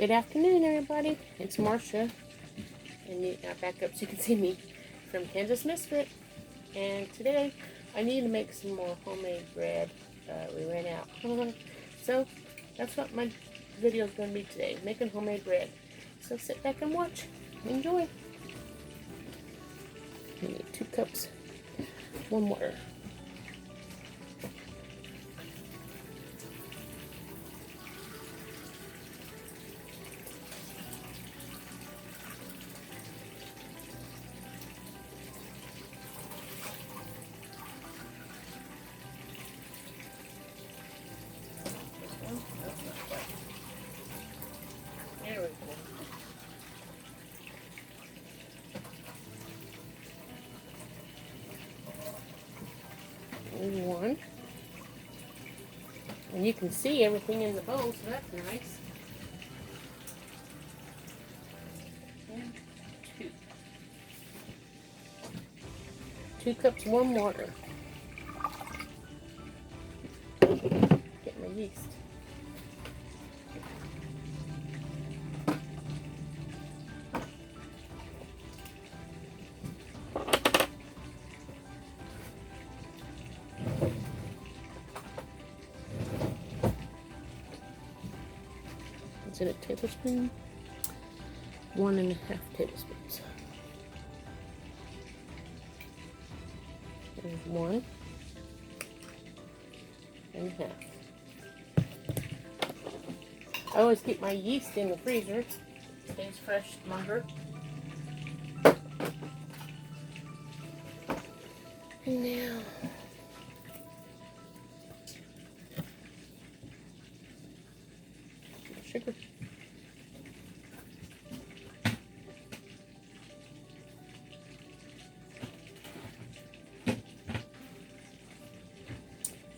Good afternoon, everybody. It's Marcia, and I'll back up so you can see me, from Kansas Misfit. And today, I need to make some more homemade bread. We ran out. So, that's what my video is going to be today, making homemade bread. So sit back and watch. Enjoy. You need 2 cups, 1 water. There we go. There's 1. And you can see everything in the bowl, so that's nice. And 2. 2 cups warm water. Get my yeast. Is it a tablespoon? 1.5 tablespoons. There's 1.5. I always keep my yeast in the freezer. Stays fresh longer. And now, sugar.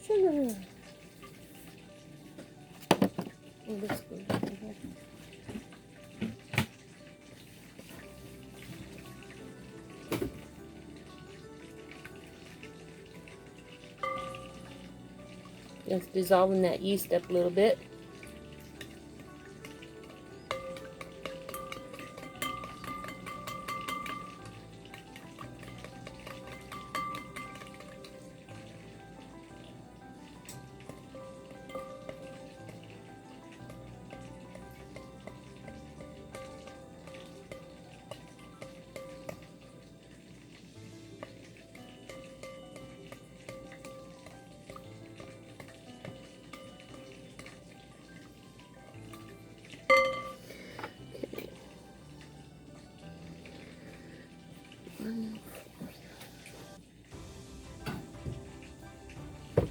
Sugar. And this goes in here. Just dissolving that yeast up a little bit.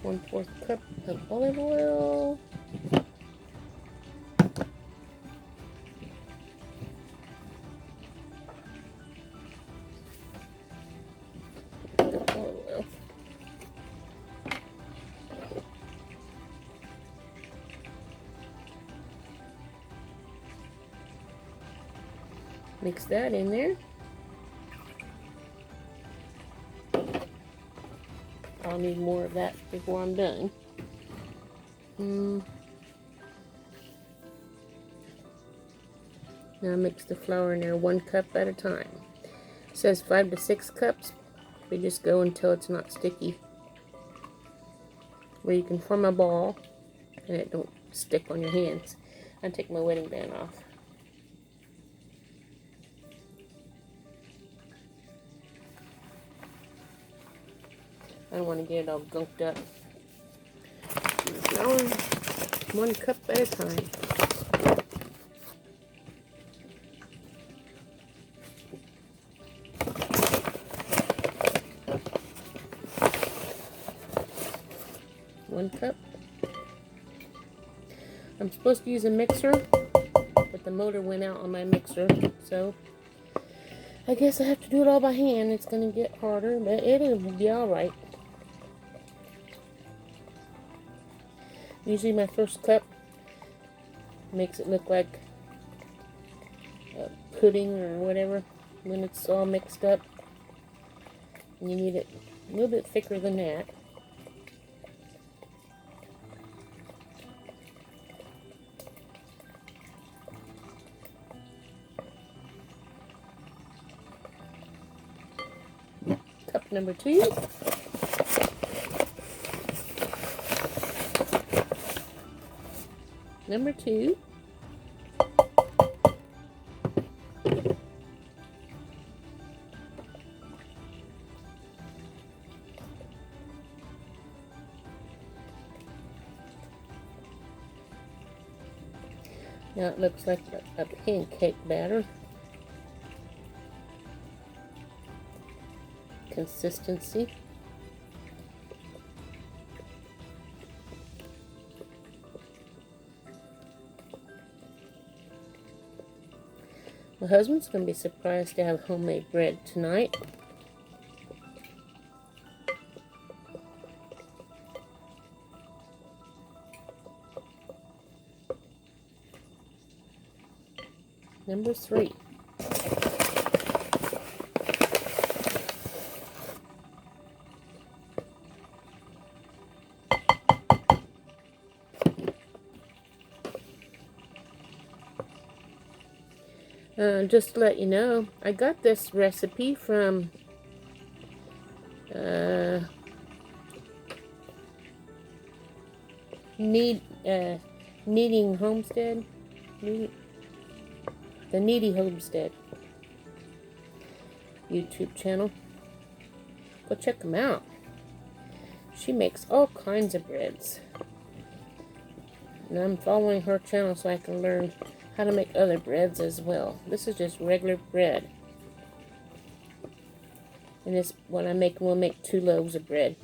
One 1/4 cup of olive oil. Olive oil. Mix that in there. I'll need more of that before I'm done. Now mix the flour in there 1 cup at a time. It says 5 to 6 cups. We just go until it's not sticky, where you can form a ball and it don't stick on your hands. I take my wedding band off. I don't want to get it all gunked up. Flour 1 cup at a time. One cup. I'm supposed to use a mixer, but the motor went out on my mixer, so I guess I have to do it all by hand. It's going to get harder, but it'll be alright. Usually my first cup makes it look like a pudding or whatever when it's all mixed up. And you need it a little bit thicker than that. cup number 2. Number 2. Now it looks like a pancake batter. Consistency. My husband's going to be surprised to have homemade bread tonight. Number 3. Just to let you know, I got this recipe from Kneading Homestead. The Needy Homestead YouTube channel. Go check them out. She makes all kinds of breads. And I'm following her channel so I can learn how to make other breads as well. This is just regular bread. And this, when I make, we'll make 2 loaves of bread.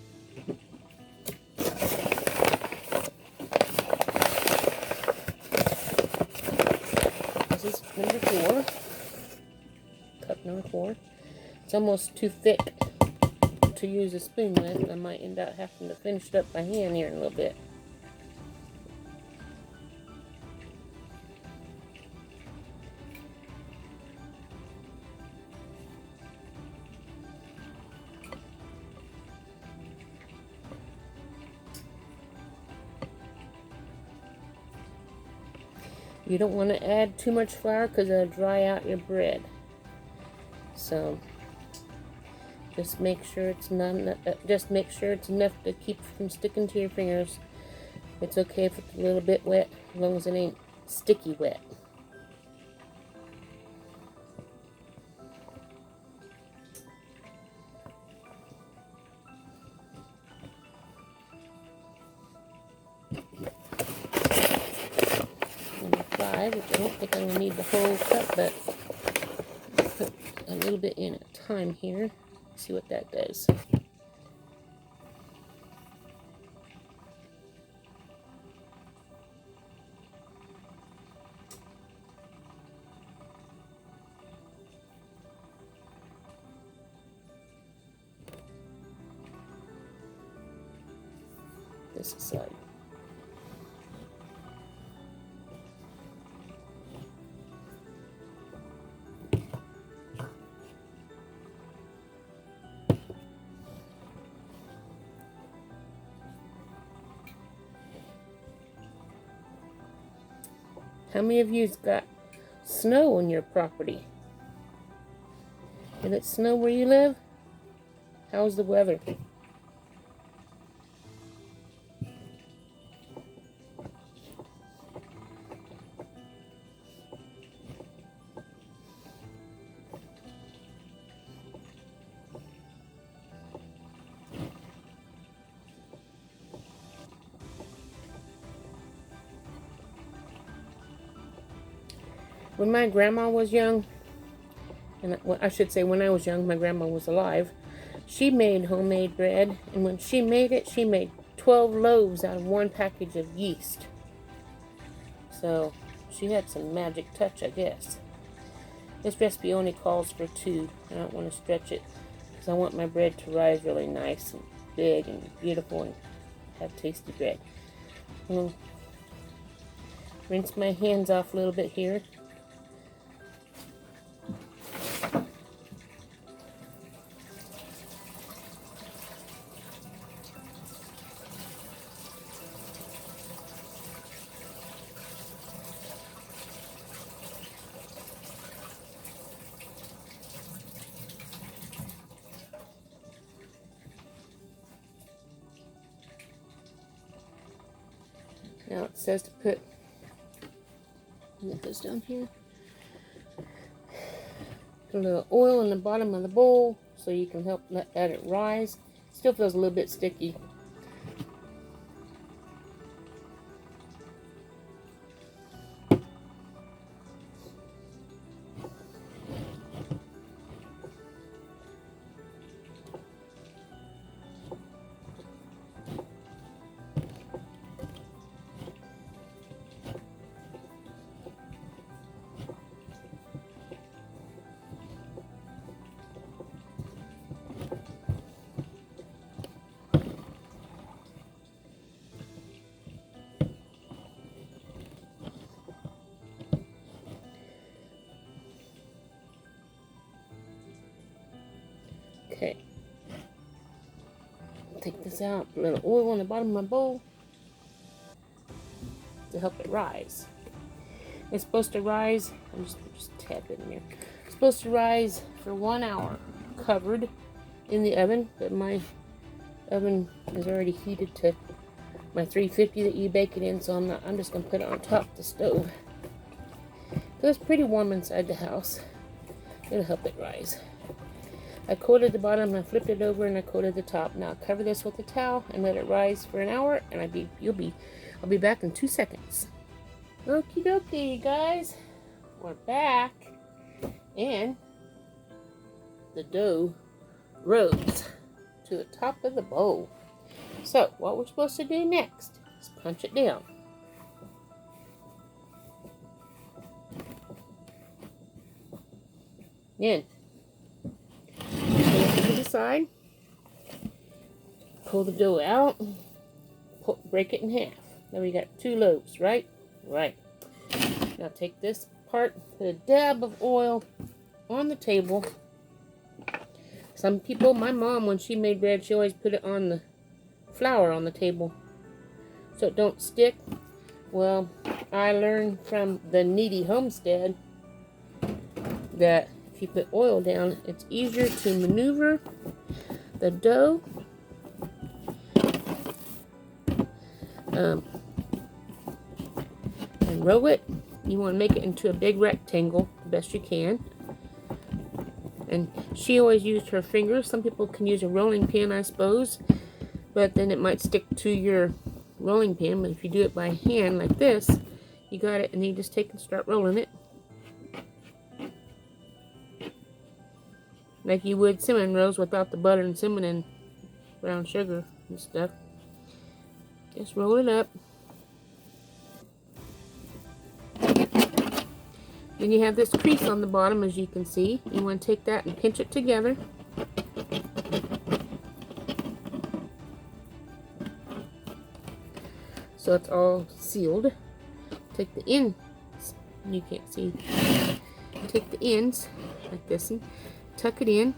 This is number 4. Cup number 4. It's almost too thick to use a spoon with. I might end up having to finish it up by hand here in a little bit. You don't want to add too much flour because it'll dry out your bread. So just make sure it's not enough to keep from sticking to your fingers. It's okay if it's a little bit wet, as long as it ain't sticky wet. Number 5, which I don't think I'm going to need the whole cup, but put a little bit in at a time here. See what that does. This side. How many of you's got snow on your property? Did it snow where you live? How's the weather? When my grandma was young, and I should say when I was young, my grandma was alive, she made homemade bread, and when she made it, she made 12 loaves out of 1 package of yeast. So she had some magic touch, I guess. This recipe only calls for 2. I don't want to stretch it because I want my bread to rise really nice and big and beautiful and have tasty bread. Rinse my hands off a little bit here. Now it says to put, get this down here, put a little oil in the bottom of the bowl so you can help let it rise. Still feels a little bit sticky. Okay, take this out, put a little oil on the bottom of my bowl to help it rise. It's supposed to rise, I'm just tap it in here. It's supposed to rise for 1 hour, covered in the oven, but my oven is already heated to my 350 that you bake it in, so I'm just gonna put it on top of the stove. So it's pretty warm inside the house. It'll help it rise. I coated the bottom, I flipped it over, and I coated the top. Now cover this with a towel and let it rise for an hour, and I'll be back in 2 seconds. Okie dokie, guys, we're back, and the dough rose to the top of the bowl. So what we're supposed to do next is punch it down. Then to the side, pull the dough out, break it in half. Now we got 2 loaves, right? Right. Now take this part, put a dab of oil on the table. Some people, my mom, when she made bread, she always put it on the flour on the table so it don't stick. Well, I learned from the Needy Homestead that if you put oil down, it's easier to maneuver the dough and roll it. You want to make it into a big rectangle the best you can. And she always used her fingers. Some people can use a rolling pin, I suppose, but then it might stick to your rolling pin. But if you do it by hand like this, you got it, and then you just take and start rolling it like you would cinnamon rolls without the butter and cinnamon and brown sugar and stuff. Just roll it up. Then you have this crease on the bottom, as you can see. You want to take that and pinch it together. So it's all sealed. Take the ends, you can't see. Take the ends like this and tuck it in.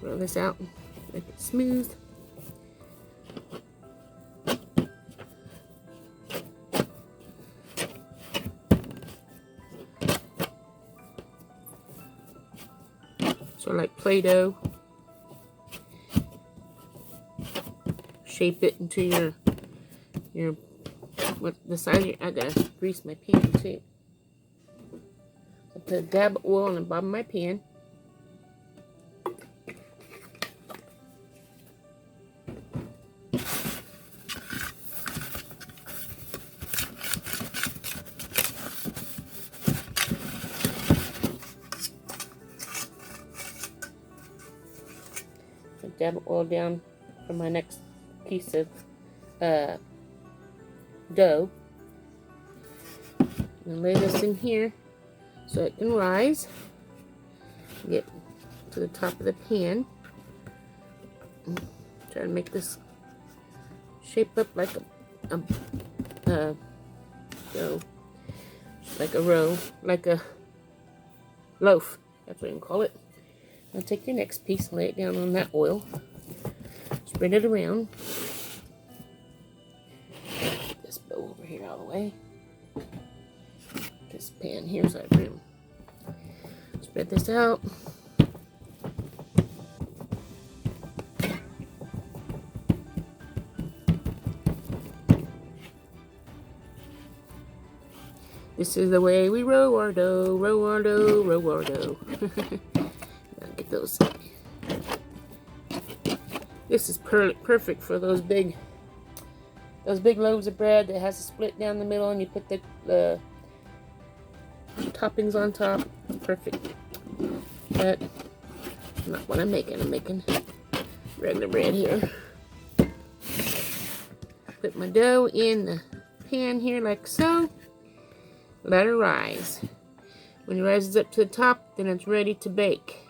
Roll this out, make it smooth. Sort of like Play-Doh. Shape it into your what the size. I gotta grease my pan too. I put a dab of oil on the bottom of my pan. Dab of oil down for my next piece of dough. And lay this in here so it can rise. Get to the top of the pan. Try to make this shape up like a dough, like a row, like a loaf. That's what you can call it. Now take your next piece and lay it down on that oil. Spread it around. Get this bowl over here out of the way. This pan here's our room. Spread this out. This is the way we roll our dough, roll our dough, roll our dough. Gotta get those. This is perfect for those big loaves of bread that has a split down the middle, and you put the toppings on top. Perfect. But not what I'm making. I'm making regular bread here. Put my dough in the pan here like so. Let it rise. When it rises up to the top, then it's ready to bake.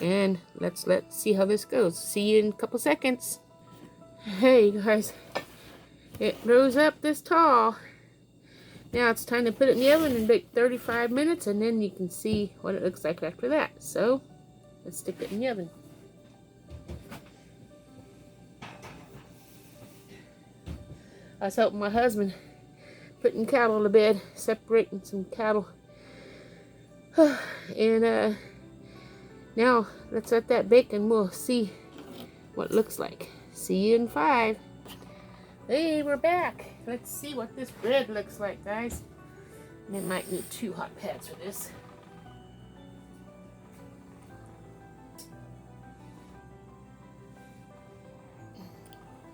And let's see how this goes. See you in a couple seconds. Hey guys, it rose up this tall. Now it's time to put it in the oven and bake 35 minutes, and then you can see what it looks like after that. So let's stick it in the oven. I was helping my husband putting cattle to bed, separating some cattle. And now let's let that bake and we'll see what it looks like. See you in 5. Hey, we're back. Let's see what this bread looks like, guys. And it might need 2 hot pads for this.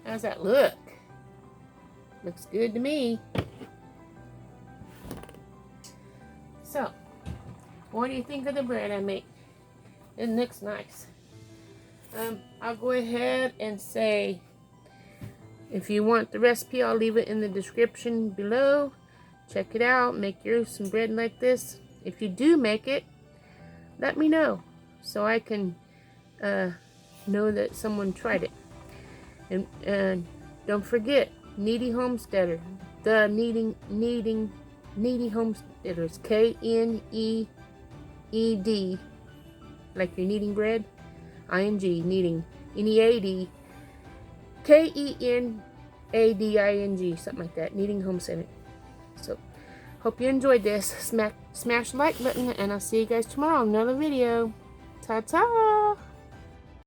How's that look? Looks good to me. So, what do you think of the bread I make? It looks nice. I'll go ahead and say, if you want the recipe, I'll leave it in the description below. Check it out. Make yours some bread like this. If you do make it, let me know so I can know that someone tried it. And don't forget, Needy Homesteader. The Needy Homesteaders. K-N-E-E-D. Like you're kneading bread. I-N-G. Kneading. N-E-A-D. K-E-N-A-D-I-N-G. Something like that. Kneading Homesteader. So, hope you enjoyed this. Smash the like button, and I'll see you guys tomorrow in another video. Ta-ta!